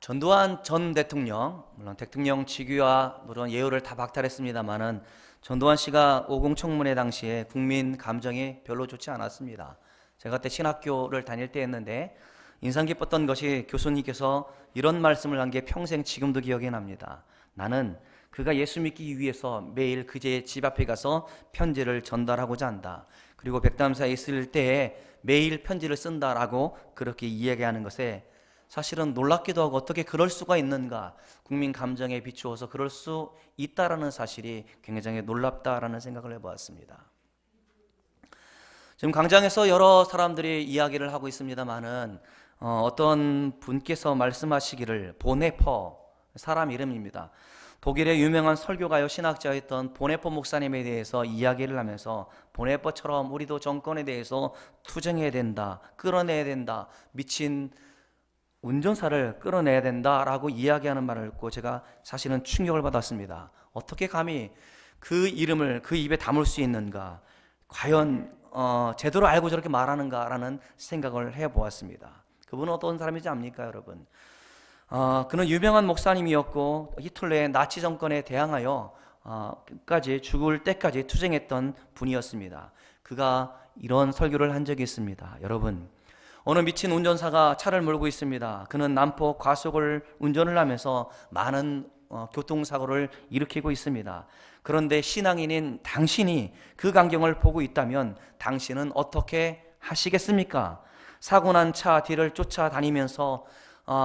전두환 전 대통령, 물론 대통령 직위와 물론 예우를 다 박탈했습니다만은 전두환 씨가 50 청문회 당시에 국민 감정이 별로 좋지 않았습니다. 제가 그때 신학교를 다닐 때였는데 인상 깊었던 것이 교수님께서 이런 말씀을 한 게 평생 지금도 기억이 납니다. 나는 그가 예수 믿기 위해서 매일 그제 집 앞에 가서 편지를 전달하고자 한다. 그리고 백담사에 있을 때에 매일 편지를 쓴다라고 그렇게 이야기하는 것에 사실은 놀랍기도 하고 어떻게 그럴 수가 있는가, 국민 감정에 비추어서 그럴 수 있다라는 사실이 굉장히 놀랍다라는 생각을 해보았습니다. 지금 광장에서 여러 사람들이 이야기를 하고 있습니다만은 어떤 분께서 말씀하시기를, 보네퍼, 사람 이름입니다. 독일의 유명한 설교가요 신학자였던 보네퍼 목사님에 대해서 이야기를 하면서 보네퍼처럼 우리도 정권에 대해서 투쟁해야 된다, 끌어내야 된다, 미친 운전사를 끌어내야 된다라고 이야기하는 말을 듣고 제가 사실은 충격을 받았습니다. 어떻게 감히 그 이름을 그 입에 담을 수 있는가, 과연 제대로 알고 저렇게 말하는가라는 생각을 해보았습니다. 그분은 어떤 사람인지 압니까, 여러분? 그는 유명한 목사님이었고 히틀러의 나치 정권에 대항하여 끝까지 죽을 때까지 투쟁했던 분이었습니다. 그가 이런 설교를 한 적이 있습니다. 여러분, 어느 미친 운전사가 차를 몰고 있습니다. 그는 난폭 과속을 운전을 하면서 많은 교통사고를 일으키고 있습니다. 그런데 신앙인인 당신이 그 광경을 보고 있다면 당신은 어떻게 하시겠습니까? 사고 난 차 뒤를 쫓아다니면서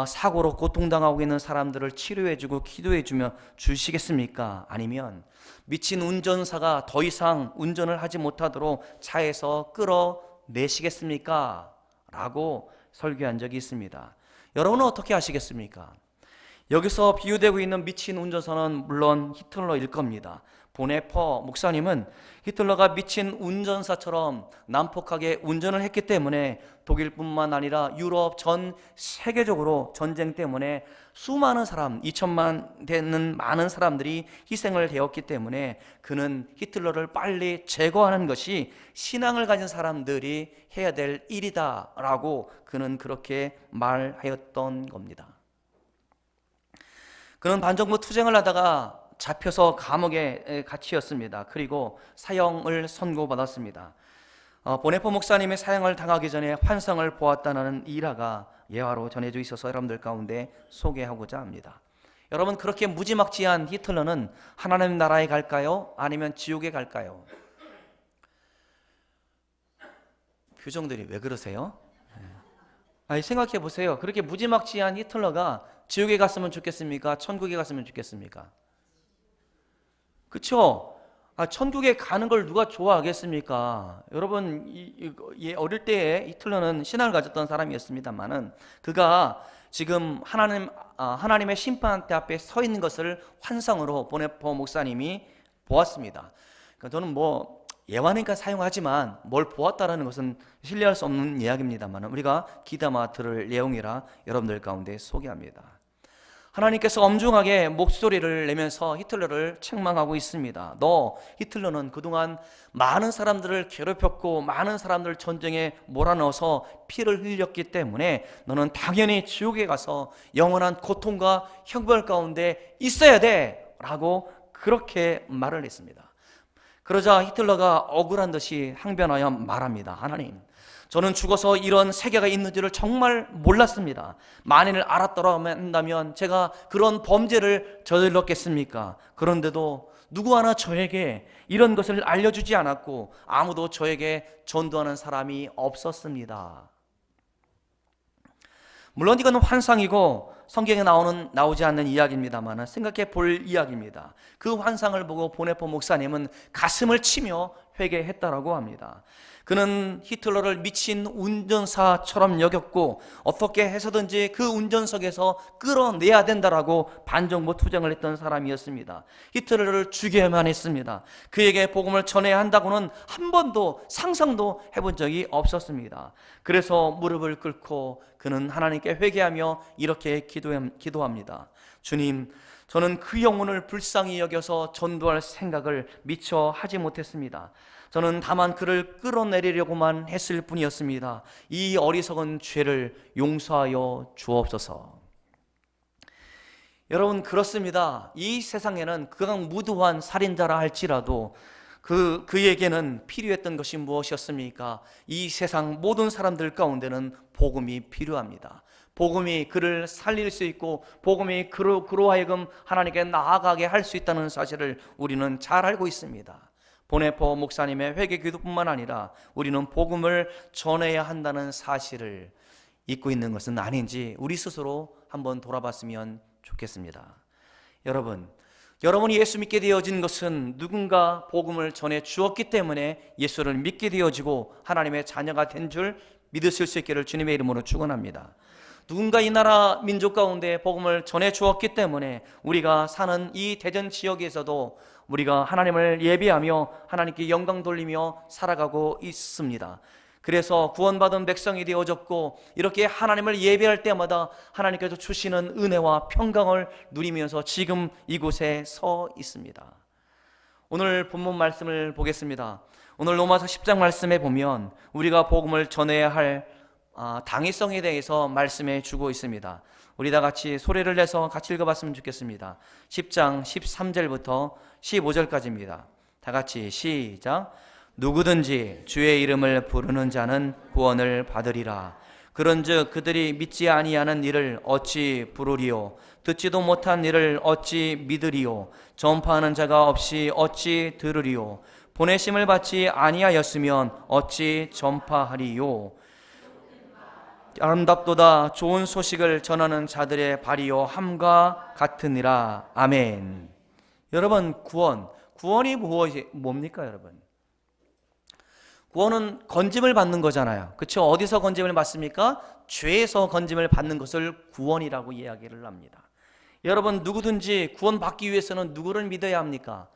사고로 고통당하고 있는 사람들을 치료해주고 기도해주며 주시겠습니까? 아니면 미친 운전사가 더 이상 운전을 하지 못하도록 차에서 끌어내시겠습니까? 라고 설교한 적이 있습니다. 여러분은 어떻게 하시겠습니까? 여기서 비유되고 있는 미친 운전사는 물론 히틀러일 겁니다. 보네퍼 목사님은 히틀러가 미친 운전사처럼 난폭하게 운전을 했기 때문에 독일뿐만 아니라 유럽 전 세계적으로 전쟁 때문에 수많은 사람, 2천만 되는 많은 사람들이 희생을 되었기 때문에 그는 히틀러를 빨리 제거하는 것이 신앙을 가진 사람들이 해야 될 일이다 라고 그는 그렇게 말하였던 겁니다. 그는 반정부 투쟁을 하다가 잡혀서 감옥에 갇히었습니다. 그리고 사형을 선고받았습니다. 보네퍼 목사님의 사형을 당하기 전에 환상을 보았다는 일화가 예화로 전해져 있어서 여러분들 가운데 소개하고자 합니다. 여러분, 그렇게 무지막지한 히틀러는 하나님 나라에 갈까요? 아니면 지옥에 갈까요? 표정들이 왜 그러세요? 생각해 보세요. 그렇게 무지막지한 히틀러가 지옥에 갔으면 좋겠습니까? 천국에 갔으면 좋겠습니까? 그렇죠? 천국에 가는 걸 누가 좋아하겠습니까? 여러분, 어릴 때에 히틀러는 신앙을 가졌던 사람이었습니다만은 그가 지금 하나님의 심판대 앞에 서 있는 것을 환상으로 보네퍼 목사님이 보았습니다. 그러니까 저는 예화니까 사용하지만 뭘 보았다라는 것은 신뢰할 수 없는 이야기입니다만 우리가 귀담아 들을 내용이라 여러분들 가운데 소개합니다. 하나님께서 엄중하게 목소리를 내면서 히틀러를 책망하고 있습니다. 너 히틀러는 그동안 많은 사람들을 괴롭혔고 많은 사람들을 전쟁에 몰아넣어서 피를 흘렸기 때문에 너는 당연히 지옥에 가서 영원한 고통과 형벌 가운데 있어야 돼 라고 그렇게 말을 했습니다. 그러자 히틀러가 억울한 듯이 항변하여 말합니다. 하나님, 저는 죽어서 이런 세계가 있는지를 정말 몰랐습니다. 만일 알았더라면 제가 그런 범죄를 저질렀겠습니까? 그런데도 누구 하나 저에게 이런 것을 알려주지 않았고 아무도 저에게 전도하는 사람이 없었습니다. 물론 이건 환상이고 성경에 나오지 않는 이야기입니다만 생각해 볼 이야기입니다. 그 환상을 보고 보네퍼 목사님은 가슴을 치며 회개했다라고 합니다. 그는 히틀러를 미친 운전사처럼 여겼고 어떻게 해서든지 그 운전석에서 끌어내야 된다라고 반정부 투쟁을 했던 사람이었습니다. 히틀러를 죽여야만 했습니다. 그에게 복음을 전해야 한다고는 한 번도 상상도 해본 적이 없었습니다. 그래서 무릎을 꿇고 그는 하나님께 회개하며 이렇게 기도합니다. 주님, 저는 그 영혼을 불쌍히 여겨서 전도할 생각을 미처 하지 못했습니다. 저는 다만 그를 끌어내리려고만 했을 뿐이었습니다. 이 어리석은 죄를 용서하여 주옵소서. 여러분, 그렇습니다. 이 세상에는 극악무도한 살인자라 할지라도 그에게는 필요했던 것이 무엇이었습니까? 이 세상 모든 사람들 가운데는 복음이 필요합니다. 복음이 그를 살릴 수 있고 복음이 그로 하여금 하나님께 나아가게 할 수 있다는 사실을 우리는 잘 알고 있습니다. 보네포 목사님의 회개 기도뿐만 아니라 우리는 복음을 전해야 한다는 사실을 잊고 있는 것은 아닌지 우리 스스로 한번 돌아봤으면 좋겠습니다. 여러분이 예수 믿게 되어진 것은 누군가 복음을 전해 주었기 때문에 예수를 믿게 되어지고 하나님의 자녀가 된 줄 믿으실 수 있기를 주님의 이름으로 축원합니다. 누군가 이 나라 민족 가운데 복음을 전해 주었기 때문에 우리가 사는 이 대전 지역에서도 우리가 하나님을 예배하며 하나님께 영광 돌리며 살아가고 있습니다. 그래서 구원받은 백성이 되어졌고 이렇게 하나님을 예배할 때마다 하나님께서 주시는 은혜와 평강을 누리면서 지금 이곳에 서 있습니다. 오늘 본문 말씀을 보겠습니다. 오늘 로마서 10장 말씀에 보면 우리가 복음을 전해야 할 당위성에 대해서 말씀해 주고 있습니다. 우리 다 같이 소리를 내서 같이 읽어봤으면 좋겠습니다. 10장 13절부터 15절까지입니다. 다 같이 시작. 누구든지 주의 이름을 부르는 자는 구원을 받으리라. 그런즉 그들이 믿지 아니하는 이를 어찌 부르리요? 듣지도 못한 이를 어찌 믿으리요? 전파하는 자가 없이 어찌 들으리요? 보내심을 받지 아니하였으면 어찌 전파하리요? 아름답도다 좋은 소식을 전하는 자들의 발이요 함과 같으니라. 아멘. 여러분, 구원이 뭡니까 여러분? 구원은 건짐을 받는 거잖아요. 그렇죠? 어디서 건짐을 받습니까? 죄에서 건짐을 받는 것을 구원이라고 이야기를 합니다. 여러분, 누구든지 구원받기 위해서는 누구를 믿어야 합니까?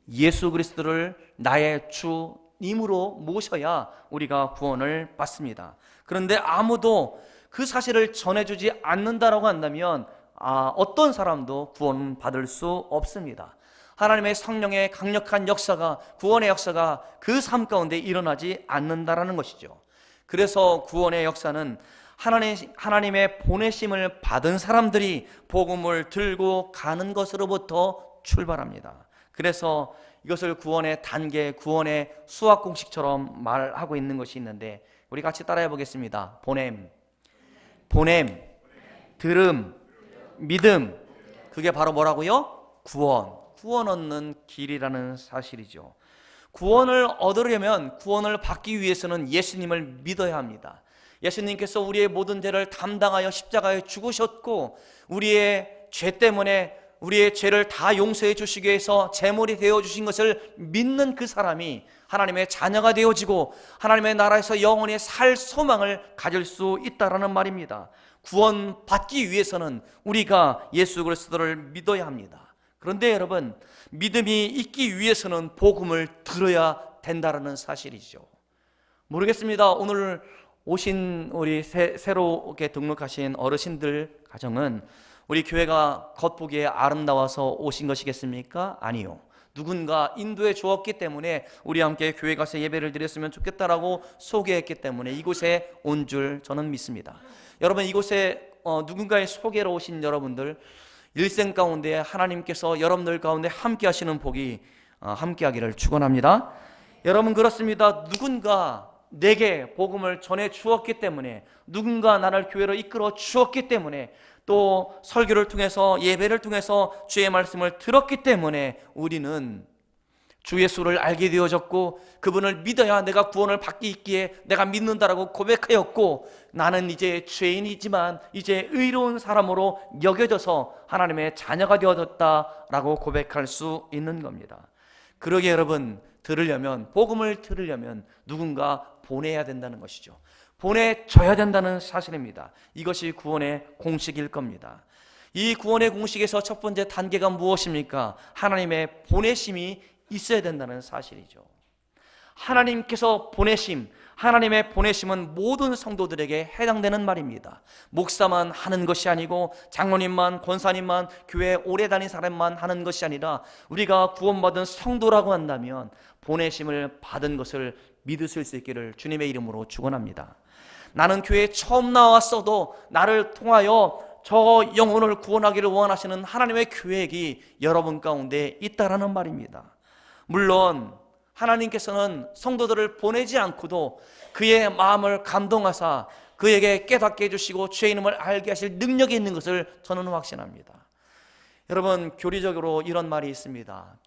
예수 그리스도를 나의 주님으로 모셔야 우리가 구원을 받습니다. 그런데 아무도 그 사실을 전해주지 않는다라고 한다면 어떤 사람도 구원 받을 수 없습니다. 하나님의 성령의 강력한 역사가, 구원의 역사가 그 삶 가운데 일어나지 않는다라는 것이죠. 그래서 구원의 역사는 하나님의 보내심을 받은 사람들이 복음을 들고 가는 것으로부터 출발합니다. 그래서 이것을 구원의 단계, 구원의 수학 공식처럼 말하고 있는 것이 있는데 우리 같이 따라해 보겠습니다. 보냄, 들음, 믿음. 그게 바로 뭐라고요? 구원 얻는 길이라는 사실이죠. 구원을 얻으려면, 구원을 받기 위해서는 예수님을 믿어야 합니다. 예수님께서 우리의 모든 죄를 담당하여 십자가에 죽으셨고 우리의 죄 때문에 우리의 죄를 다 용서해 주시기 위해서 제물이 되어주신 것을 믿는 그 사람이 하나님의 자녀가 되어지고 하나님의 나라에서 영원히 살 소망을 가질 수 있다라는 말입니다. 구원받기 위해서는 우리가 예수 그리스도를 믿어야 합니다. 그런데 여러분, 믿음이 있기 위해서는 복음을 들어야 된다라는 사실이죠. 모르겠습니다. 오늘 오신 우리 새롭게 등록하신 어르신들 가정은 우리 교회가 겉보기에 아름다워서 오신 것이겠습니까? 아니요. 누군가 인도해 주었기 때문에 우리 함께 교회 가서 예배를 드렸으면 좋겠다라고 소개했기 때문에 이곳에 온 줄 저는 믿습니다. 여러분, 이곳에 누군가의 소개로 오신 여러분들, 일생 가운데 하나님께서 여러분들 가운데 함께 하시는 복이 함께 하기를 축원합니다. 여러분, 그렇습니다. 누군가 내게 복음을 전해 주었기 때문에, 누군가 나를 교회로 이끌어 주었기 때문에, 또 설교를 통해서, 예배를 통해서 주의 말씀을 들었기 때문에 우리는 주 예수를 알게 되어졌고 그분을 믿어야 내가 구원을 받기 있기에 내가 믿는다라고 고백하였고, 나는 이제 죄인이지만 이제 의로운 사람으로 여겨져서 하나님의 자녀가 되어졌다라고 고백할 수 있는 겁니다. 그러게 여러분, 복음을 들으려면 누군가 보내야 된다는 것이죠. 보내줘야 된다는 사실입니다. 이것이 구원의 공식일 겁니다. 이 구원의 공식에서 첫 번째 단계가 무엇입니까? 하나님의 보내심이 있어야 된다는 사실이죠. 하나님께서 하나님의 보내심은 모든 성도들에게 해당되는 말입니다. 목사만 하는 것이 아니고 장로님만, 권사님만, 교회 오래 다닌 사람만 하는 것이 아니라 우리가 구원받은 성도라고 한다면 보내심을 받은 것을 믿으실 수 있기를 주님의 이름으로 축원합니다. 나는 교회에 처음 나왔어도 나를 통하여 저 영혼을 구원하기를 원하시는 하나님의 계획이 여러분 가운데 있다라는 말입니다. 물론 하나님께서는 성도들을 보내지 않고도 그의 마음을 감동하사 그에게 깨닫게 해주시고 죄의 이름을 알게 하실 능력이 있는 것을 저는 확신합니다. 여러분, 교리적으로 이런 말이 있습니다.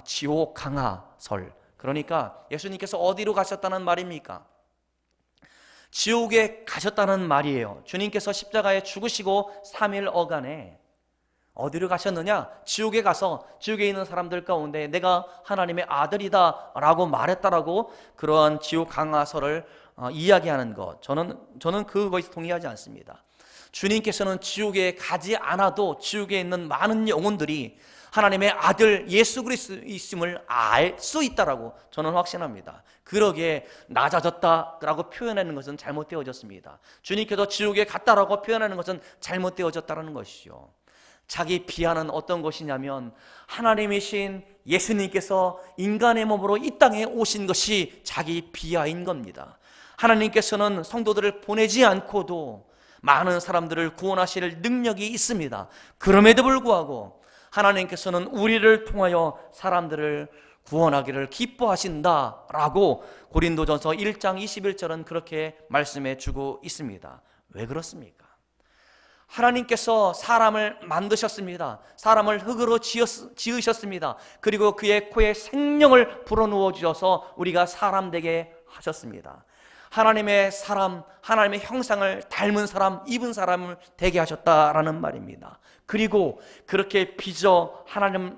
지옥 강화설. 그러니까 예수님께서 어디로 가셨다는 말입니까? 지옥에 가셨다는 말이에요. 주님께서 십자가에 죽으시고 3일 어간에 어디로 가셨느냐? 지옥에 가서 지옥에 있는 사람들 가운데 내가 하나님의 아들이다 라고 말했다라고 그러한 지옥 강화설을 이야기하는 것, 저는 그것에 동의하지 않습니다. 주님께서는 지옥에 가지 않아도 지옥에 있는 많은 영혼들이 하나님의 아들 예수 그리스도임을 알 수 있다라고 저는 확신합니다. 그러기에 낮아졌다라고 표현하는 것은 잘못되어졌습니다. 주님께서 지옥에 갔다라고 표현하는 것은 잘못되어졌다는 것이죠. 자기 비하는 어떤 것이냐면 하나님이신 예수님께서 인간의 몸으로 이 땅에 오신 것이 자기 비하인 겁니다. 하나님께서는 성도들을 보내지 않고도 많은 사람들을 구원하실 능력이 있습니다. 그럼에도 불구하고 하나님께서는 우리를 통하여 사람들을 구원하기를 기뻐하신다라고 고린도전서 1장 21절은 그렇게 말씀해 주고 있습니다. 왜 그렇습니까? 하나님께서 사람을 만드셨습니다. 사람을 흙으로 지으셨습니다. 그리고 그의 코에 생명을 불어넣어 주셔서 우리가 사람 되게 하셨습니다. 하나님의 사람, 하나님의 형상을 닮은 사람, 입은 사람을 되게 하셨다라는 말입니다. 그리고 그렇게 빚어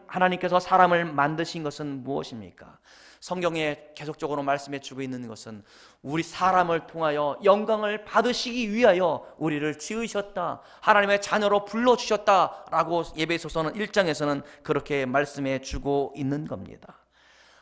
하나님께서 사람을 만드신 것은 무엇입니까? 성경에 계속적으로 말씀해 주고 있는 것은 우리 사람을 통하여 영광을 받으시기 위하여 우리를 지으셨다, 하나님의 자녀로 불러주셨다라고 에베소서 1장에서는 그렇게 말씀해 주고 있는 겁니다.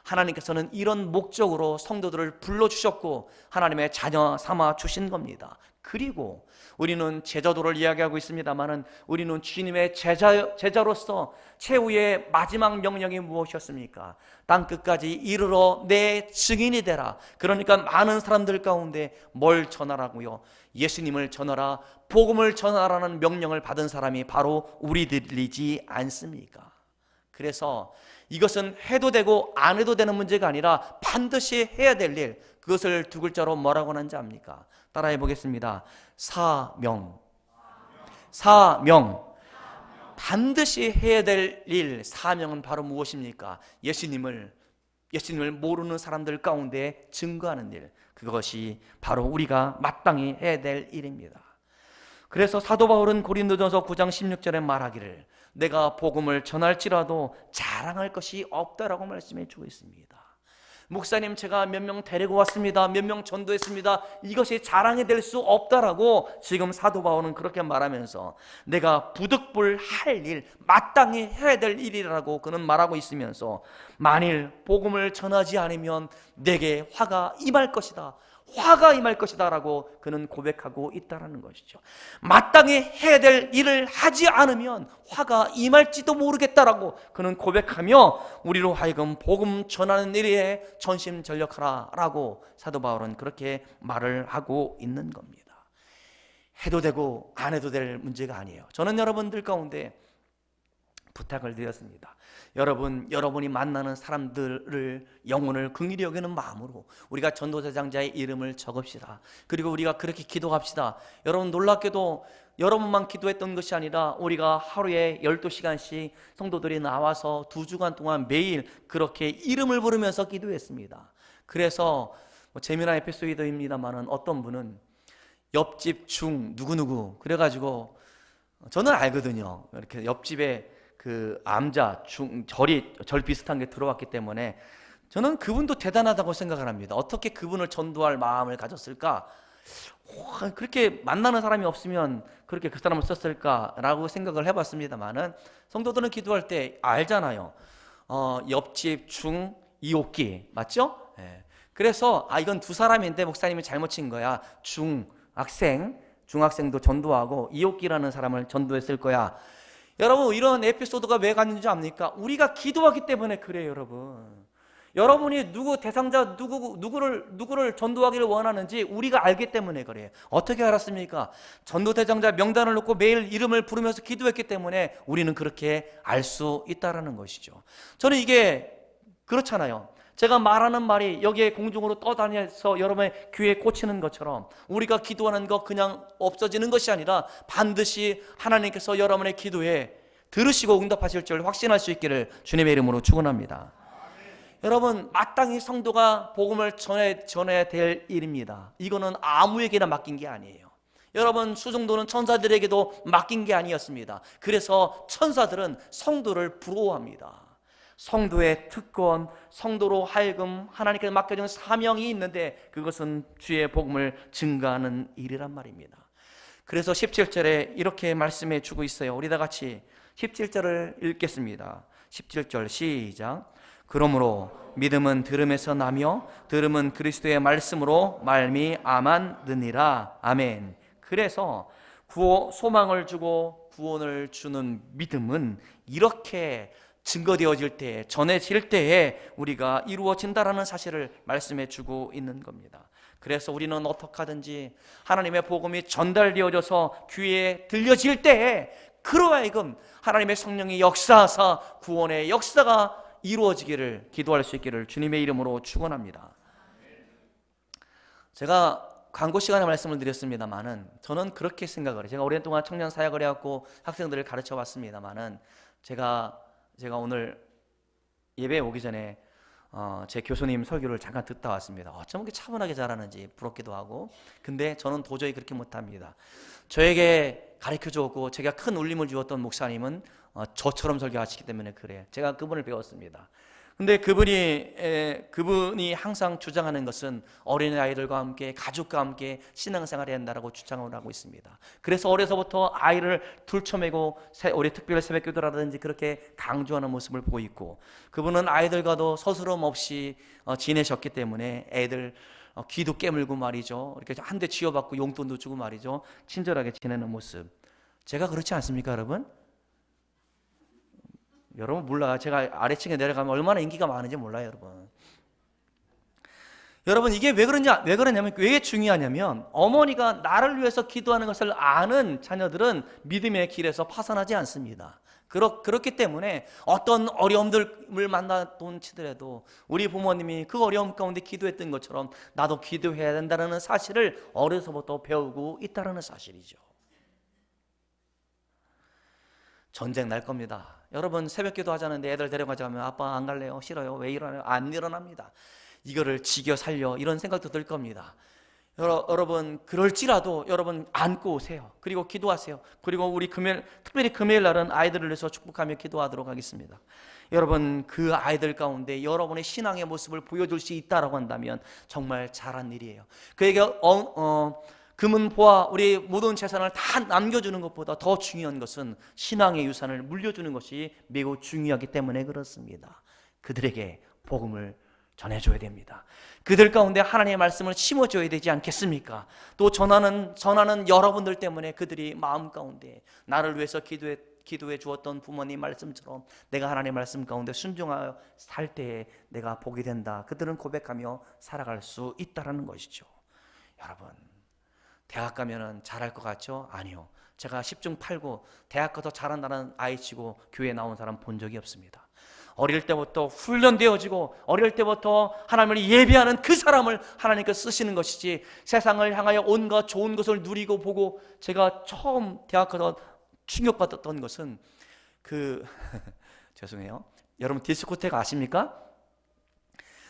하나님께서는 이런 목적으로 성도들을 불러주셨고 하나님의 자녀 삼아 주신 겁니다. 그리고 우리는 제자도를 이야기하고 있습니다마는 우리는 주님의 제자로서 최후의 마지막 명령이 무엇이었습니까? 땅끝까지 이르러 내 증인이 되라. 그러니까 많은 사람들 가운데 뭘 전하라고요? 예수님을 전하라, 복음을 전하라는 명령을 받은 사람이 바로 우리들이지 않습니까? 그래서 이것은 해도 되고 안 해도 되는 문제가 아니라 반드시 해야 될 일, 그것을 두 글자로 뭐라고 하는지 압니까? 따라해 보겠습니다. 사명. 반드시 해야 될 일, 사명은 바로 무엇입니까? 예수님을 모르는 사람들 가운데 증거하는 일, 그것이 바로 우리가 마땅히 해야 될 일입니다. 그래서 사도 바울은 고린도전서 9장 16절에 말하기를 내가 복음을 전할지라도 자랑할 것이 없다라고 말씀해 주고 있습니다. 목사님, 제가 몇 명 데리고 왔습니다, 몇 명 전도했습니다, 이것이 자랑이 될 수 없다라고 지금 사도 바울은 그렇게 말하면서 내가 부득불 할 일, 마땅히 해야 될 일이라고 그는 말하고 있으면서 만일 복음을 전하지 않으면 내게 화가 임할 것이다 라고 그는 고백하고 있다는 것이죠. 마땅히 해야 될 일을 하지 않으면 화가 임할지도 모르겠다라고 그는 고백하며 우리로 하여금 복음 전하는 일에 전심전력하라 라고 사도 바울은 그렇게 말을 하고 있는 겁니다. 해도 되고 안 해도 될 문제가 아니에요. 저는 여러분들 가운데 부탁을 드렸습니다. 여러분이 만나는 사람들을 영혼을 긍휼히 여기는 마음으로 우리가 전도대장자의 이름을 적읍시다. 그리고 우리가 그렇게 기도합시다. 여러분, 놀랍게도 여러분만 기도했던 것이 아니라 우리가 하루에 12시간씩 성도들이 나와서 2주간 동안 매일 그렇게 이름을 부르면서 기도했습니다. 그래서 재미난 에피소드입니다만은 어떤 분은 옆집 중 누구누구 그래가지고 저는 알거든요. 이렇게 옆집에 그 암자, 절 비슷한 게 들어왔기 때문에 저는 그분도 대단하다고 생각을 합니다. 어떻게 그분을 전도할 마음을 가졌을까? 그렇게 만나는 사람이 없으면 그렇게 그 사람을 썼을까라고 생각을 해봤습니다만은 성도들은 기도할 때 알잖아요. 옆집 중 이옥기 맞죠? 네. 그래서 이건 두 사람인데 목사님이 잘못 친 거야. 중학생도 전도하고 이옥기라는 사람을 전도했을 거야. 여러분, 이런 에피소드가 왜 갔는지 압니까? 우리가 기도하기 때문에 그래요, 여러분. 여러분이 누구를 전도하기를 원하는지 우리가 알기 때문에 그래요. 어떻게 알았습니까? 전도 대상자 명단을 놓고 매일 이름을 부르면서 기도했기 때문에 우리는 그렇게 알 수 있다라는 것이죠. 저는 이게 그렇잖아요. 제가 말하는 말이 여기에 공중으로 떠다녀서 여러분의 귀에 꽂히는 것처럼 우리가 기도하는 거 그냥 없어지는 것이 아니라 반드시 하나님께서 여러분의 기도에 들으시고 응답하실 줄 확신할 수 있기를 주님의 이름으로 축원합니다. 여러분, 마땅히 성도가 복음을 전해야 될 일입니다. 이거는 아무에게나 맡긴 게 아니에요. 여러분, 수종도는 천사들에게도 맡긴 게 아니었습니다. 그래서 천사들은 성도를 부러워합니다. 성도의 특권, 성도로 하여금 하나님께서 맡겨준 사명이 있는데 그것은 주의 복음을 증거하는 일이란 말입니다. 그래서 17절에 이렇게 말씀해 주고 있어요. 우리 다 같이 17절을 읽겠습니다. 17절 시작. 그러므로 믿음은 들음에서 나며 들음은 그리스도의 말씀으로 말미암았느니라. 아멘. 그래서 소망을 주고 구원을 주는 믿음은 이렇게 증거되어질 때, 전해질 때에 우리가 이루어진다라는 사실을 말씀해 주고 있는 겁니다. 그래서 우리는 어떻게 하든지 하나님의 복음이 전달되어져서 귀에 들려질 때에 그로 하여금 하나님의 성령이 역사하사 구원의 역사가 이루어지기를 기도할 수 있기를 주님의 이름으로 축원합니다. 제가 광고 시간에 말씀을 드렸습니다만은 저는 그렇게 생각을 해요. 제가 오랜 동안 청년 사역을 해왔고 학생들을 가르쳐 왔습니다만은 제가 오늘 예배에 오기 전에 제 교수님 설교를 잠깐 듣다 왔습니다. 어쩜 그렇게 차분하게 잘하는지 부럽기도 하고, 근데 저는 도저히 그렇게 못합니다. 저에게 가르쳐 주었고 제가 큰 울림을 주었던 목사님은 저처럼 설교하시기 때문에 그래요. 제가 그분을 배웠습니다. 근데 그분이 항상 주장하는 것은 어린아이들과 함께 가족과 함께 신앙생활을 해야 한다고 주장을 하고 있습니다. 그래서 어려서부터 아이를 둘쳐매고 우리 특별 새벽기도라든지 그렇게 강조하는 모습을 보고 있고, 그분은 아이들과도 서스럼 없이 지내셨기 때문에 애들 귀도 깨물고 말이죠, 이렇게 한 대 쥐어받고 용돈도 주고 말이죠, 친절하게 지내는 모습. 제가 그렇지 않습니까, 여러분? 여러분 몰라요. 제가 아래층에 내려가면 얼마나 인기가 많은지 몰라요, 여러분. 여러분, 이게 왜 그러냐면, 왜 중요하냐면, 어머니가 나를 위해서 기도하는 것을 아는 자녀들은 믿음의 길에서 파산하지 않습니다. 그렇기 때문에 어떤 어려움을 만나돈 치더라도 우리 부모님이 그 어려움 가운데 기도했던 것처럼 나도 기도해야 된다는 사실을 어려서부터 배우고 있다는 사실이죠. 전쟁 날 겁니다. 여러분, 새벽 기도 하자는데 애들 데려가자면 아빠 안 갈래요? 싫어요? 왜 일어나요? 안 일어납니다. 이거를 지겨 살려, 이런 생각도 들 겁니다. 여러분, 그럴지라도 여러분 안고 오세요. 그리고 기도하세요. 그리고 우리 특별히 금요일 날은 아이들을 위해서 축복하며 기도하도록 하겠습니다. 여러분, 그 아이들 가운데 여러분의 신앙의 모습을 보여줄 수 있다라고 한다면 정말 잘한 일이에요. 그에게 금은 보아 우리 모든 재산을 다 남겨주는 것보다 더 중요한 것은 신앙의 유산을 물려주는 것이 매우 중요하기 때문에 그렇습니다. 그들에게 복음을 전해줘야 됩니다. 그들 가운데 하나님의 말씀을 심어줘야 되지 않겠습니까? 또 전하는 여러분들 때문에 그들이 마음 가운데 나를 위해서 기도해 주었던 부모님 말씀처럼 내가 하나님의 말씀 가운데 순종하여 살 때에 내가 복이 된다, 그들은 고백하며 살아갈 수 있다는 것이죠. 여러분, 대학 가면은 잘할 것 같죠? 아니요. 제가 10중 8구 대학 가서 잘한다는 아이치고 교회에 나온 사람 본 적이 없습니다. 어릴 때부터 훈련되어지고 어릴 때부터 하나님을 예배하는 그 사람을 하나님께서 쓰시는 것이지, 세상을 향하여 온갖 좋은 것을 누리고 보고, 제가 처음 대학 가서 충격받았던 것은 죄송해요. 여러분, 디스코테크 아십니까?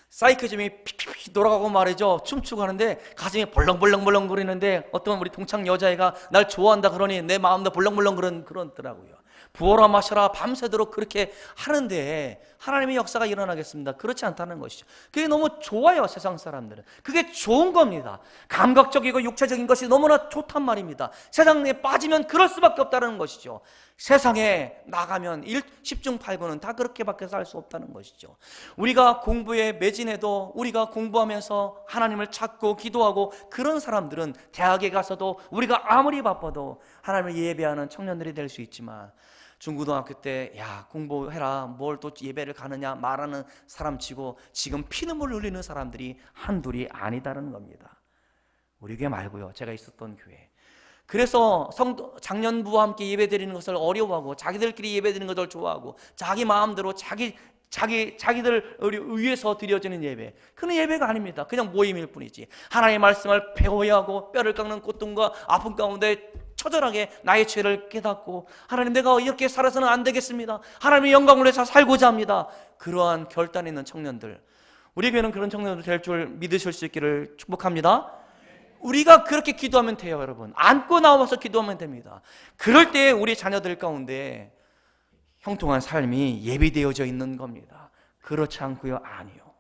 사이클즘이 픽픽픽 돌아가고 말이죠, 춤추고 하는데 가슴이 벌렁벌렁 거리는데 어떤 우리 동창 여자애가 날 좋아한다 그러니 내 마음도 벌렁벌렁 그러더라고요. 부어라 마셔라 밤새도록 그렇게 하는데 하나님의 역사가 일어나겠습니다? 그렇지 않다는 것이죠. 그게 너무 좋아요. 세상 사람들은 그게 좋은 겁니다. 감각적이고 육체적인 것이 너무나 좋단 말입니다. 세상에 빠지면 그럴 수밖에 없다는 것이죠. 세상에 나가면 10중 8구는 다 그렇게밖에 살 수 없다는 것이죠. 우리가 공부에 매진해도, 우리가 공부하면서 하나님을 찾고 기도하고 그런 사람들은 대학에 가서도 우리가 아무리 바빠도 하나님을 예배하는 청년들이 될 수 있지만, 중고등학교 때 야 공부해라 뭘 또 예배를 가느냐 말하는 사람치고 지금 피눈물 흘리는 사람들이 한둘이 아니다라는 겁니다. 우리 교회 말고요, 제가 있었던 교회. 그래서 장년부와 함께 예배드리는 것을 어려워하고 자기들끼리 예배드리는 것을 좋아하고 자기 마음대로 자기들 위해서 드려지는 예배, 그런 예배가 아닙니다. 그냥 모임일 뿐이지. 하나님의 말씀을 배워야 하고 뼈를 깎는 고통과 아픔 가운데 처절하게 나의 죄를 깨닫고 하나님 내가 이렇게 살아서는 안 되겠습니다, 하나님의 영광을 위해서 살고자 합니다. 그러한 결단 있는 청년들, 우리 교회는 그런 청년들 될 줄 믿으실 수 있기를 축복합니다. 우리가 그렇게 기도하면 돼요, 여러분. 안고 나와서 기도하면 됩니다. 그럴 때 우리 자녀들 가운데 형통한 삶이 예비되어져 있는 겁니다. 그렇지 않고요, 아니요.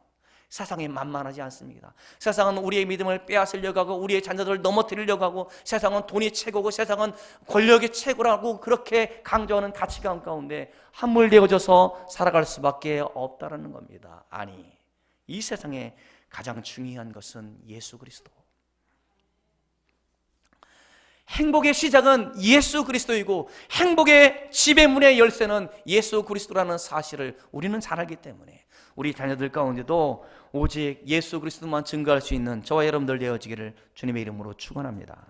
세상이 만만하지 않습니다. 세상은 우리의 믿음을 빼앗으려고 하고 우리의 자녀들을 넘어뜨리려고 하고 세상은 돈이 최고고 세상은 권력이 최고라고 그렇게 강조하는 가치관 가운데 함몰되어져서 살아갈 수밖에 없다는 겁니다. 아니, 이 세상에 가장 중요한 것은 예수 그리스도. 행복의 시작은 예수 그리스도이고 행복의 지배문의 열쇠는 예수 그리스도라는 사실을 우리는 잘 알기 때문에 우리 자녀들 가운데도 오직 예수 그리스도만 증거할 수 있는 저와 여러분들 되어지기를 주님의 이름으로 축원합니다.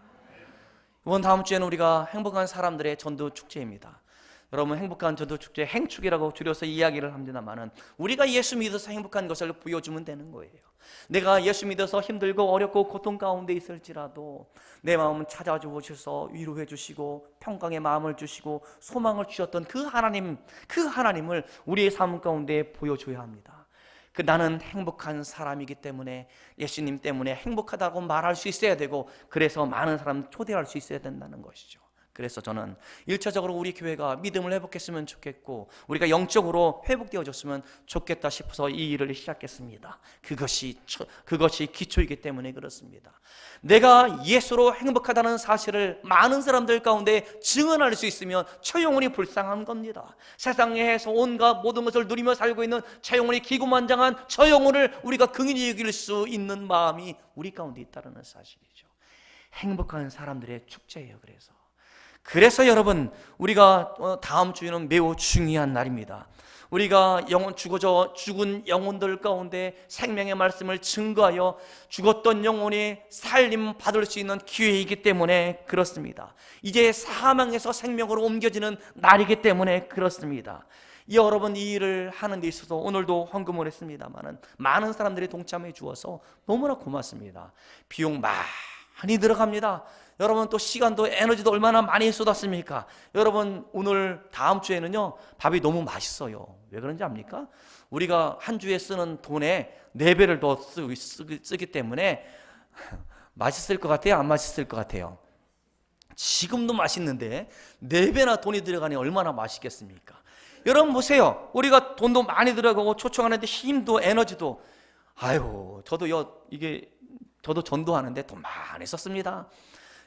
이번 다음 주에는 우리가 행복한 사람들의 전도 축제입니다. 여러분, 행복한 전도 축제 행축이라고 줄여서 이야기를 합니다만은 우리가 예수 믿어서 행복한 것을 보여주면 되는 거예요. 내가 예수 믿어서 힘들고 어렵고 고통 가운데 있을지라도 내 마음은 찾아주셔서 위로해 주시고 평강의 마음을 주시고 소망을 주셨던 그 하나님을 우리의 삶 가운데 보여줘야 합니다. 나는 행복한 사람이기 때문에 예수님 때문에 행복하다고 말할 수 있어야 되고 그래서 많은 사람 초대할 수 있어야 된다는 것이죠. 그래서 저는 1차적으로 우리 교회가 믿음을 회복했으면 좋겠고 우리가 영적으로 회복되어졌으면 좋겠다 싶어서 이 일을 시작했습니다. 그것이 기초이기 때문에 그렇습니다. 내가 예수로 행복하다는 사실을 많은 사람들 가운데 증언할 수 있으면 저 영혼이 불쌍한 겁니다. 세상에서 온갖 모든 것을 누리며 살고 있는 저 영혼이 기고만장한 저 영혼을 우리가 긍휼히 여길 수 있는 마음이 우리 가운데 있다는 사실이죠. 행복한 사람들의 축제예요. 그래서 여러분, 우리가 다음 주에는 매우 중요한 날입니다. 우리가 죽은 영혼들 가운데 생명의 말씀을 증거하여 죽었던 영혼이 살림 받을 수 있는 기회이기 때문에 그렇습니다. 이제 사망에서 생명으로 옮겨지는 날이기 때문에 그렇습니다. 여러분, 이 일을 하는 데 있어서 오늘도 헌금을 했습니다만 많은 사람들이 동참해 주어서 너무나 고맙습니다. 비용 많이 들어갑니다. 여러분, 또 시간도 에너지도 얼마나 많이 쏟았습니까? 여러분, 오늘 다음 주에는요 밥이 너무 맛있어요. 왜 그런지 압니까? 우리가 한 주에 쓰는 돈의 4배를 더 쓰기 때문에 맛있을 것 같아요? 안 맛있을 것 같아요? 지금도 맛있는데 4배나 돈이 들어가니 얼마나 맛있겠습니까? 여러분 보세요. 우리가 돈도 많이 들어가고 초청하는데 힘도 에너지도, 저도 전도하는데 돈 많이 썼습니다.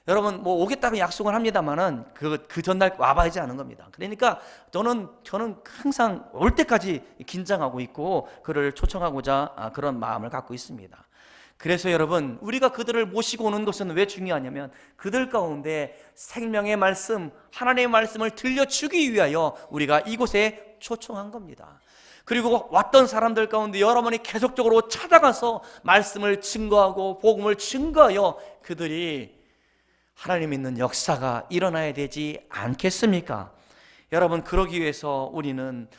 여러분, 오겠다고 약속을 합니다만은 그 전날 와봐야지 않은 겁니다. 그러니까 저는 항상 올 때까지 긴장하고 있고 그를 초청하고자 그런 마음을 갖고 있습니다. 그래서 여러분, 우리가 그들을 모시고 오는 것은 왜 중요하냐면 그들 가운데 생명의 말씀, 하나님의 말씀을 들려주기 위하여 우리가 이곳에 초청한 겁니다. 그리고 왔던 사람들 가운데 여러분이 계속적으로 찾아가서 말씀을 증거하고 복음을 증거하여 그들이 하나님 믿는 역사가 일어나야 되지 않겠습니까? 여러분, 그러기 위해서 우리는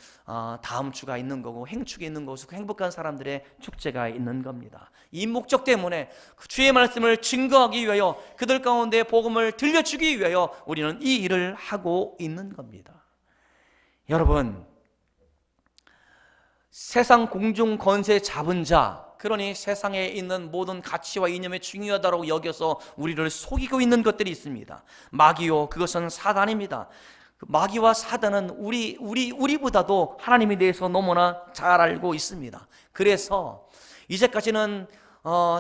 다음 주가 있는 거고 행축이 있는 것이고 행복한 사람들의 축제가 있는 겁니다. 이 목적 때문에 주의 말씀을 증거하기 위하여 그들 가운데 복음을 들려주기 위하여 우리는 이 일을 하고 있는 겁니다. 여러분, 세상 공중 권세 잡은 자, 그러니 세상에 있는 모든 가치와 이념이 중요하다고 여겨서 우리를 속이고 있는 것들이 있습니다. 마귀요, 그것은 사단입니다. 마귀와 사단은 우리보다도 하나님에 대해서 너무나 잘 알고 있습니다. 그래서 이제까지는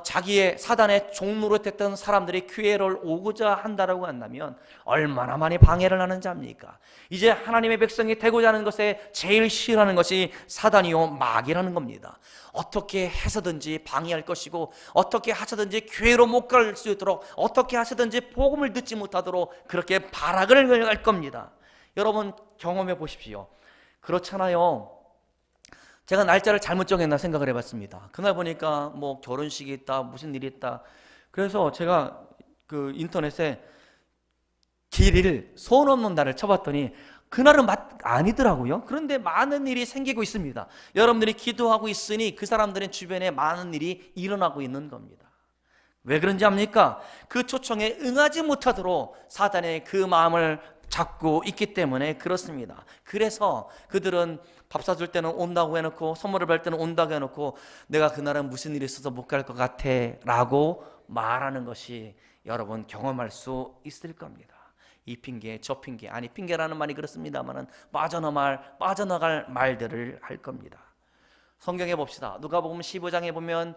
자기의 사단의 종로로 됐던 사람들이 교회를 오고자 한다라고 한다면 얼마나 많이 방해를 하는 자입니까? 이제 하나님의 백성이 되고자 하는 것에 제일 싫어하는 것이 사단이요 마귀라는 겁니다. 어떻게 해서든지 방해할 것이고 어떻게 하서든지 교회로 못 갈 수 있도록 어떻게 하서든지 복음을 듣지 못하도록 그렇게 발악을 할 겁니다. 여러분 경험해 보십시오. 그렇잖아요. 제가 날짜를 잘못 정했나 생각을 해봤습니다. 그날 보니까 뭐 결혼식이 있다, 무슨 일이 있다. 그래서 제가 그 인터넷에 길을 소원 없는 날을 쳐봤더니 그날은 아니더라고요. 그런데 많은 일이 생기고 있습니다. 여러분들이 기도하고 있으니 그 사람들의 주변에 많은 일이 일어나고 있는 겁니다. 왜 그런지 압니까? 그 초청에 응하지 못하도록 사단의 그 마음을 잡고 있기 때문에 그렇습니다. 그래서 그들은 밥 사줄 때는 온다고 해놓고 선물을 받을 때는 온다고 해놓고 내가 그날은 무슨 일이 있어서 못 갈 것 같아 라고 말하는 것이 여러분 경험할 수 있을 겁니다. 이 핑계 저 핑계, 아니 핑계라는 말이 그렇습니다만은 빠져나갈 말들을 할 겁니다. 성경에 봅시다. 누가복음 15장에 보면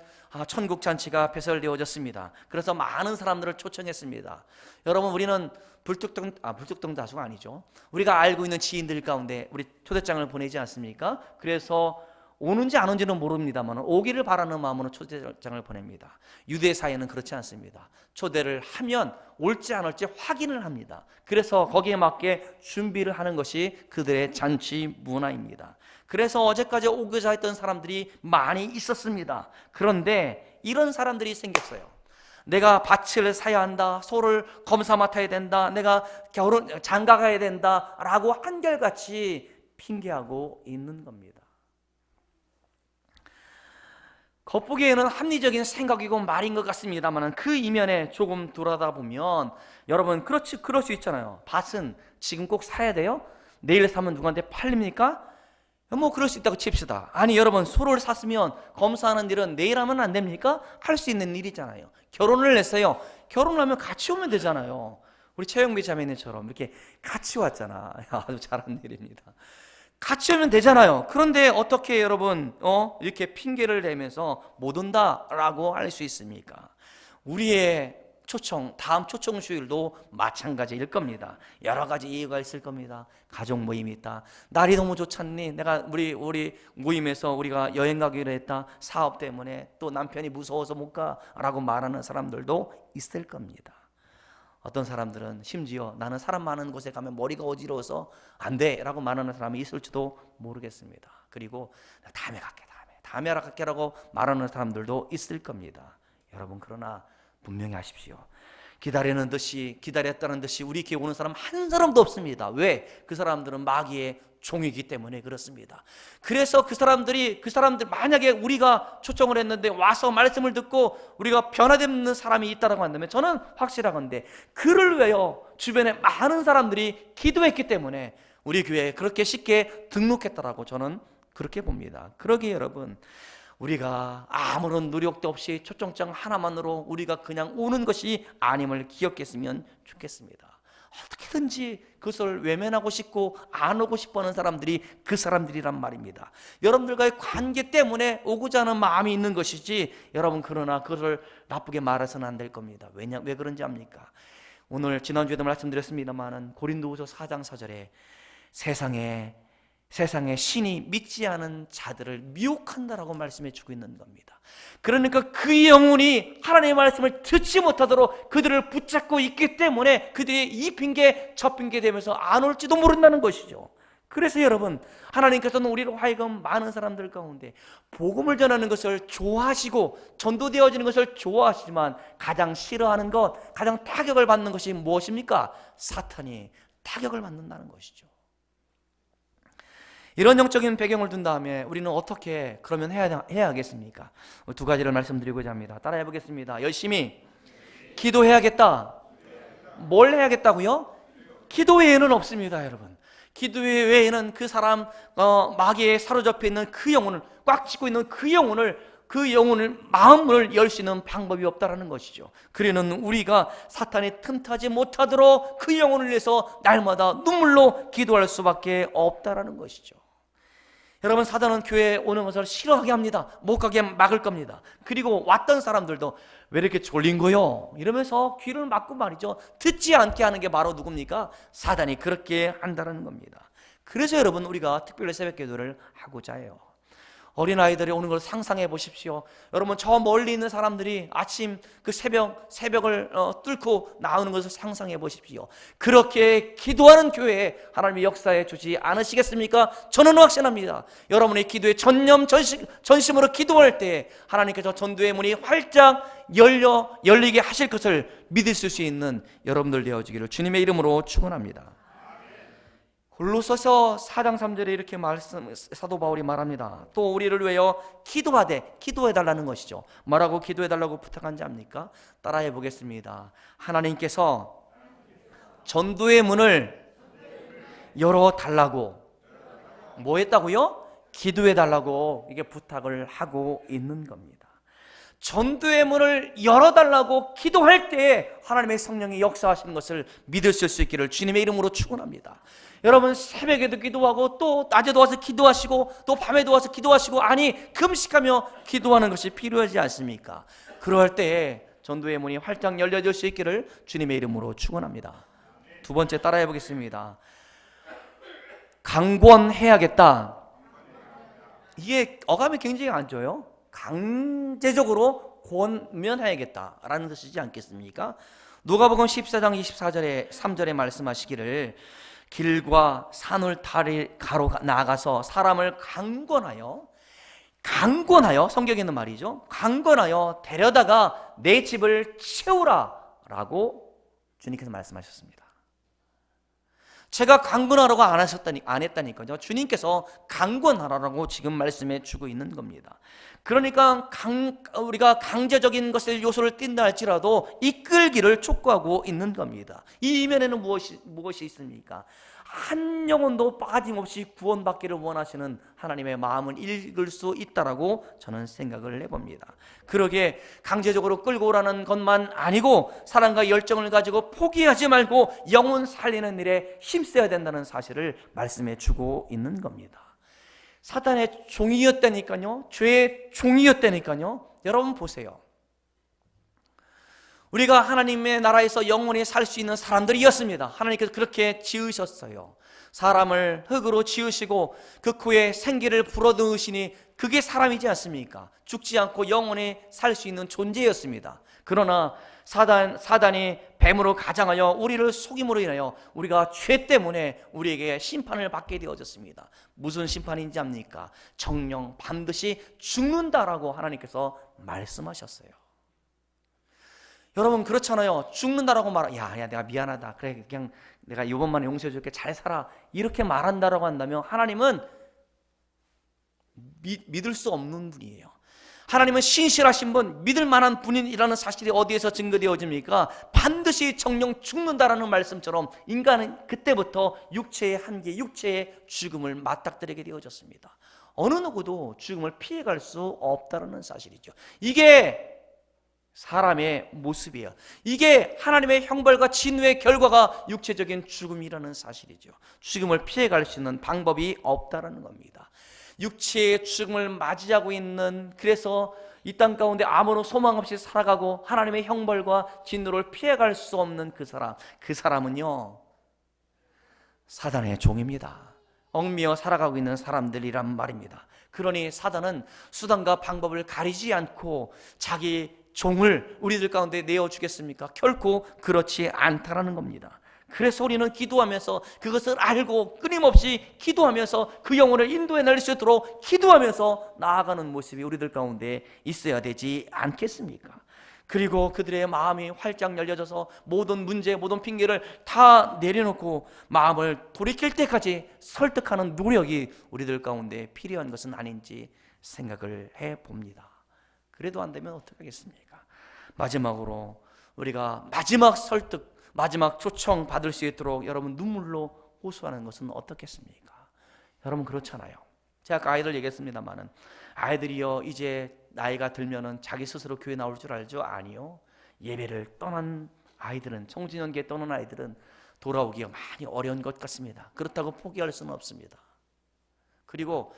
천국 잔치가 배설되어졌습니다. 그래서 많은 사람들을 초청했습니다. 여러분 우리는 불특정다수가 아니죠. 우리가 알고 있는 지인들 가운데 우리 초대장을 보내지 않습니까? 그래서 오는지 안 오는지는 모릅니다만 오기를 바라는 마음으로 초대장을 보냅니다. 유대 사회는 그렇지 않습니다. 초대를 하면 올지 안 올지 확인을 합니다. 그래서 거기에 맞게 준비를 하는 것이 그들의 잔치 문화입니다. 그래서 어제까지 오고자 했던 사람들이 많이 있었습니다. 그런데 이런 사람들이 생겼어요. 내가 밭을 사야 한다, 소를 검사 맡아야 된다, 내가 장가 가야 된다 라고 한결같이 핑계하고 있는 겁니다. 겉보기에는 합리적인 생각이고 말인 것 같습니다만 그 이면에 조금 돌아다 보면 여러분 그럴 수 있잖아요. 밭은 지금 꼭 사야 돼요? 내일 사면 누구한테 팔립니까? 뭐 그럴 수 있다고 칩시다. 아니 여러분 소를 샀으면 검사하는 일은 내일 하면 안 됩니까? 할 수 있는 일이잖아요. 결혼을 했어요. 결혼하면 같이 오면 되잖아요. 우리 최영미 자매님처럼 이렇게 같이 왔잖아. 아주 잘한 일입니다. 같이 오면 되잖아요. 그런데 어떻게 여러분 이렇게 핑계를 대면서 못 온다라고 할 수 있습니까? 우리의 다음 초청 주일도 마찬가지일 겁니다. 여러 가지 이유가 있을 겁니다. 가족 모임이 있다. 날이 너무 좋잖니. 내가 우리 모임에서 우리가 여행 가기로 했다. 사업 때문에 또 남편이 무서워서 못 가라고 말하는 사람들도 있을 겁니다. 어떤 사람들은 심지어 나는 사람 많은 곳에 가면 머리가 어지러워서 안 돼 라고 말하는 사람이 있을지도 모르겠습니다. 그리고 다음에 갈게 라고 말하는 사람들도 있을 겁니다. 여러분 그러나 분명히 아십시오. 기다렸다는 듯이 우리 교회 오는 사람 한 사람도 없습니다. 왜? 그 사람들은 마귀의 종이기 때문에 그렇습니다. 그래서 그 사람들 만약에 우리가 초청을 했는데 와서 말씀을 듣고 우리가 변화되는 사람이 있다고 한다면 저는 확실하건대 그를 위하여 주변에 많은 사람들이 기도했기 때문에 우리 교회에 그렇게 쉽게 등록했다라고 저는 그렇게 봅니다. 그러기에 여러분 우리가 아무런 노력도 없이 초청장 하나만으로 우리가 그냥 오는 것이 아님을 기억했으면 좋겠습니다. 어떻게든지 그것을 외면하고 싶고 안 오고 싶어하는 사람들이 그 사람들이란 말입니다. 여러분들과의 관계 때문에 오고자 하는 마음이 있는 것이지 여러분 그러나 그것을 나쁘게 말해서는 안 될 겁니다. 왜 그런지 압니까? 오늘 지난주에도 말씀드렸습니다만 고린도후서 4장 4절에 세상에 신이 믿지 않은 자들을 미혹한다라고 말씀해 주고 있는 겁니다. 그러니까 그 영혼이 하나님의 말씀을 듣지 못하도록 그들을 붙잡고 있기 때문에 그들이 이 핑계 저 핑계 대면서 안 올지도 모른다는 것이죠. 그래서 여러분 하나님께서는 우리로 하여금 많은 사람들 가운데 복음을 전하는 것을 좋아하시고 전도되어지는 것을 좋아하시지만 가장 싫어하는 것, 가장 타격을 받는 것이 무엇입니까? 사탄이 타격을 받는다는 것이죠. 이런 영적인 배경을 둔 다음에 우리는 어떻게 그러면 해야 하겠습니까? 두 가지를 말씀드리고자 합니다. 따라해 보겠습니다. 열심히 기도해야겠다. 뭘 해야겠다고요? 기도 외에는 없습니다, 여러분. 기도 외에는 그 사람 마귀에 사로잡혀 있는 그 영혼을 꽉 쥐고 있는 그 영혼을 마음을 열 수 있는 방법이 없다라는 것이죠. 그러는 우리가 사탄이 틈타지 못하도록 그 영혼을 위해서 날마다 눈물로 기도할 수밖에 없다라는 것이죠. 여러분 사단은 교회에 오는 것을 싫어하게 합니다. 못 가게 막을 겁니다. 그리고 왔던 사람들도 왜 이렇게 졸린 거요? 이러면서 귀를 막고 말이죠. 듣지 않게 하는 게 바로 누굽니까? 사단이 그렇게 한다는 겁니다. 그래서 여러분 우리가 특별히 새벽 기도를 하고자 해요. 어린아이들이 오는 걸 상상해 보십시오. 여러분, 저 멀리 있는 사람들이 아침 그 새벽을 뚫고 나오는 것을 상상해 보십시오. 그렇게 기도하는 교회에 하나님이 역사해 주지 않으시겠습니까? 저는 확신합니다. 여러분의 기도에 전심으로 기도할 때 하나님께서 전도의 문이 활짝 열리게 하실 것을 믿을 수 있는 여러분들 되어지기를 주님의 이름으로 축원합니다. 골로새서 4장 3절에 이렇게 사도 바울이 말합니다. 또 우리를 위하여 기도해달라는 것이죠. 뭐라고 기도해달라고 부탁한지 압니까? 따라해 보겠습니다. 하나님께서 전도의 문을 열어달라고, 뭐 했다고요? 기도해달라고 이게 부탁을 하고 있는 겁니다. 전도의 문을 열어달라고 기도할 때 하나님의 성령이 역사하시는 것을 믿을 수 있기를 주님의 이름으로 축원합니다. 여러분, 새벽에도 기도하고 또 낮에도 와서 기도하시고 또 밤에도 와서 기도하시고, 아니 금식하며 기도하는 것이 필요하지 않습니까? 그럴 때 전도의 문이 활짝 열려질 수 있기를 주님의 이름으로 축원합니다. 두 번째 따라해 보겠습니다. 강권해야겠다. 이게 어감이 굉장히 안 좋아요. 강제적으로 권면해야겠다라는 뜻이지 않겠습니까? 누가복음 14장 24절에 3절에 말씀하시기를 길과 산을 가로 나가서 사람을 강권하여, 성경에 있는 말이죠, 강권하여 데려다가 내 집을 채우라 라고 주님께서 말씀하셨습니다. 제가 강권하라고 안 했다니까요. 주님께서 강권하라고 지금 말씀해 주고 있는 겁니다. 그러니까 우리가 강제적인 것을 요소를 띈다 할지라도 이끌기를 촉구하고 있는 겁니다. 이 이면에는 무엇이 있습니까? 한 영혼도 빠짐없이 구원받기를 원하시는 하나님의 마음을 읽을 수 있다라고 저는 생각을 해봅니다. 그러기에 강제적으로 끌고 오라는 것만 아니고 사랑과 열정을 가지고 포기하지 말고 영혼 살리는 일에 힘써야 된다는 사실을 말씀해 주고 있는 겁니다. 사탄의 종이었다니까요. 죄의 종이었다니까요. 여러분 보세요. 우리가 하나님의 나라에서 영원히 살 수 있는 사람들이었습니다. 하나님께서 그렇게 지으셨어요. 사람을 흙으로 지으시고 그 후에 생기를 불어넣으시니 그게 사람이지 않습니까? 죽지 않고 영원히 살 수 있는 존재였습니다. 그러나 사단이 뱀으로 가장하여 우리를 속임으로 인하여 우리가 죄 때문에 우리에게 심판을 받게 되어졌습니다. 무슨 심판인지 압니까? 정령 반드시 죽는다라고 하나님께서 말씀하셨어요. 여러분 그렇잖아요. 죽는다라고 야 내가 미안하다, 그래 그냥 내가 이번만 용서해 줄게, 잘 살아, 이렇게 말한다라고 한다면 하나님은 믿을 수 없는 분이에요. 하나님은 신실하신 분, 믿을 만한 분이라는 사실이 어디에서 증거되어집니까? 반드시 정령 죽는다라는 말씀처럼 인간은 그때부터 육체의 한계, 육체의 죽음을 맞닥뜨리게 되어졌습니다. 어느 누구도 죽음을 피해갈 수 없다는 사실이죠. 이게 사람의 모습이에요. 이게 하나님의 형벌과 진노의 결과가 육체적인 죽음이라는 사실이죠. 죽음을 피해갈 수 있는 방법이 없다는 겁니다. 육체의 죽음을 맞이하고 있는, 그래서 이 땅 가운데 아무런 소망 없이 살아가고 하나님의 형벌과 진노를 피해갈 수 없는 그 사람은요 사단의 종입니다. 얽매여 살아가고 있는 사람들이란 말입니다. 그러니 사단은 수단과 방법을 가리지 않고 자기 종을 우리들 가운데 내어주겠습니까? 결코 그렇지 않다라는 겁니다. 그래서 우리는 기도하면서 그것을 알고 끊임없이 기도하면서 그 영혼을 인도해 낼 수 있도록 기도하면서 나아가는 모습이 우리들 가운데 있어야 되지 않겠습니까? 그리고 그들의 마음이 활짝 열려져서 모든 문제, 모든 핑계를 다 내려놓고 마음을 돌이킬 때까지 설득하는 노력이 우리들 가운데 필요한 것은 아닌지 생각을 해봅니다. 그래도 안 되면 어떻게 하겠습니까? 마지막으로 우리가 마지막 설득, 마지막 초청 받을 수 있도록 여러분 눈물로 호소하는 것은 어떻겠습니까? 여러분 그렇잖아요. 제가 아까 아이들 얘기했습니다만은 아이들이요 이제 나이가 들면은 자기 스스로 교회 나올 줄 알죠? 아니요. 예배를 떠난 아이들은, 청소년기에 떠난 아이들은 돌아오기가 많이 어려운 것 같습니다. 그렇다고 포기할 수는 없습니다. 그리고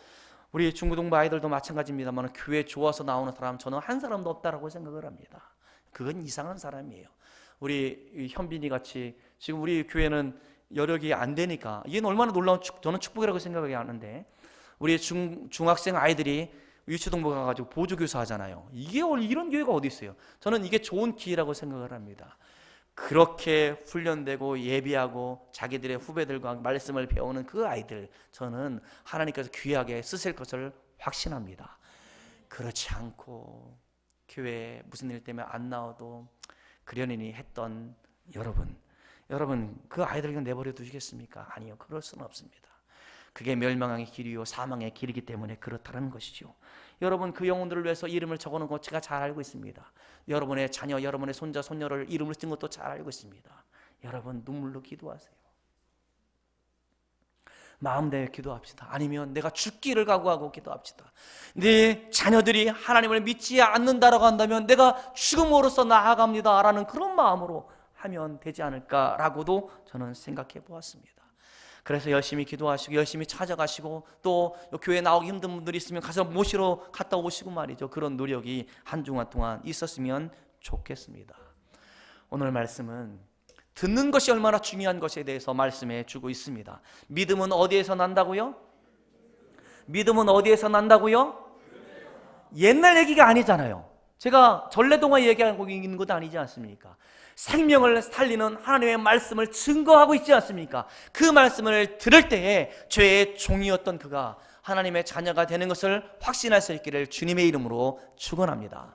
우리 중고등부 아이들도 마찬가지입니다만 교회 좋아서 나오는 사람 저는 한 사람도 없다라고 생각을 합니다. 그건 이상한 사람이에요. 우리 현빈이 같이 지금 우리 교회는 여력이 안 되니까 이게 얼마나 놀라운 저는 축복이라고 생각하는데 우리 중학생 아이들이 유치동부 가가지고 보조교사 하잖아요. 이게 이런 교회가 어디 있어요? 저는 이게 좋은 기회라고 생각을 합니다. 그렇게 훈련되고 예비하고 자기들의 후배들과 말씀을 배우는 그 아이들, 저는 하나님께서 귀하게 쓰실 것을 확신합니다. 그렇지 않고 교회에 무슨 일 때문에 안 나와도 그러려니 했던 여러분 그 아이들 그냥 내버려 두시겠습니까? 아니요, 그럴 수는 없습니다. 그게 멸망의 길이요 사망의 길이기 때문에 그렇다는 것이죠. 여러분 그 영혼들을 위해서 이름을 적어놓은 것 제가 잘 알고 있습니다. 여러분의 자녀, 여러분의 손자, 손녀를 이름을 쓴 것도 잘 알고 있습니다. 여러분 눈물로 기도하세요. 마음 다해 기도합시다. 아니면 내가 죽기를 각오하고 기도합시다. 내 자녀들이 하나님을 믿지 않는다라고 한다면 내가 죽음으로써 나아갑니다 라는 그런 마음으로 하면 되지 않을까라고도 저는 생각해 보았습니다. 그래서 열심히 기도하시고 열심히 찾아가시고 또 교회 나오기 힘든 분들이 있으면 가서 모시러 갔다 오시고 말이죠. 그런 노력이 한 주간 동안 있었으면 좋겠습니다. 오늘 말씀은 듣는 것이 얼마나 중요한 것에 대해서 말씀해 주고 있습니다. 믿음은 어디에서 난다고요? 믿음은 어디에서 난다고요? 옛날 얘기가 아니잖아요. 제가 전래동화 얘기하고 있는 것도 아니지 않습니까? 생명을 살리는 하나님의 말씀을 증거하고 있지 않습니까? 그 말씀을 들을 때에 죄의 종이었던 그가 하나님의 자녀가 되는 것을 확신할 수 있기를 주님의 이름으로 축원합니다.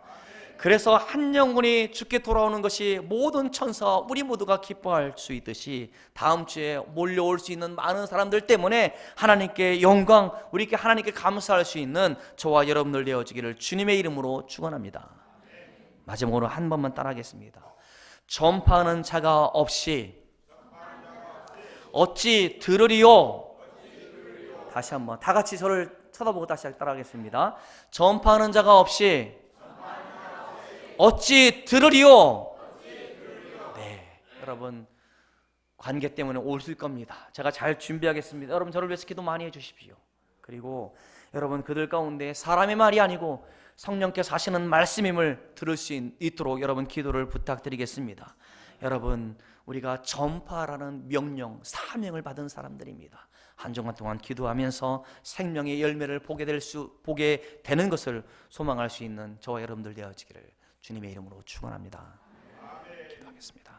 그래서 한 영혼이 죽게 돌아오는 것이 모든 천사 우리 모두가 기뻐할 수 있듯이 다음 주에 몰려올 수 있는 많은 사람들 때문에 하나님께 영광, 우리께 하나님께 감사할 수 있는 저와 여러분들 되어지기를 주님의 이름으로 축원합니다. 마지막으로 한 번만 따라하겠습니다. 전파하는 자가 없이 어찌 들으리요? 다시 한번 다 같이 저를 쳐다보고 다시 따라하겠습니다. 전파하는 자가 없이 어찌 들으리요? 네, 여러분 관계 때문에 오실 겁니다. 제가 잘 준비하겠습니다. 여러분 저를 위해서 기도 많이 해주십시오. 그리고 여러분 그들 가운데 사람의 말이 아니고 성령께서 하시는 말씀임을 들을 수 있도록 여러분 기도를 부탁드리겠습니다. 여러분 우리가 전파라는 명령, 사명을 받은 사람들입니다. 한 주간 동안 기도하면서 생명의 열매를 보게 되는 것을 소망할 수 있는 저와 여러분들 되어지기를 주님의 이름으로 축원합니다. 기도하겠습니다.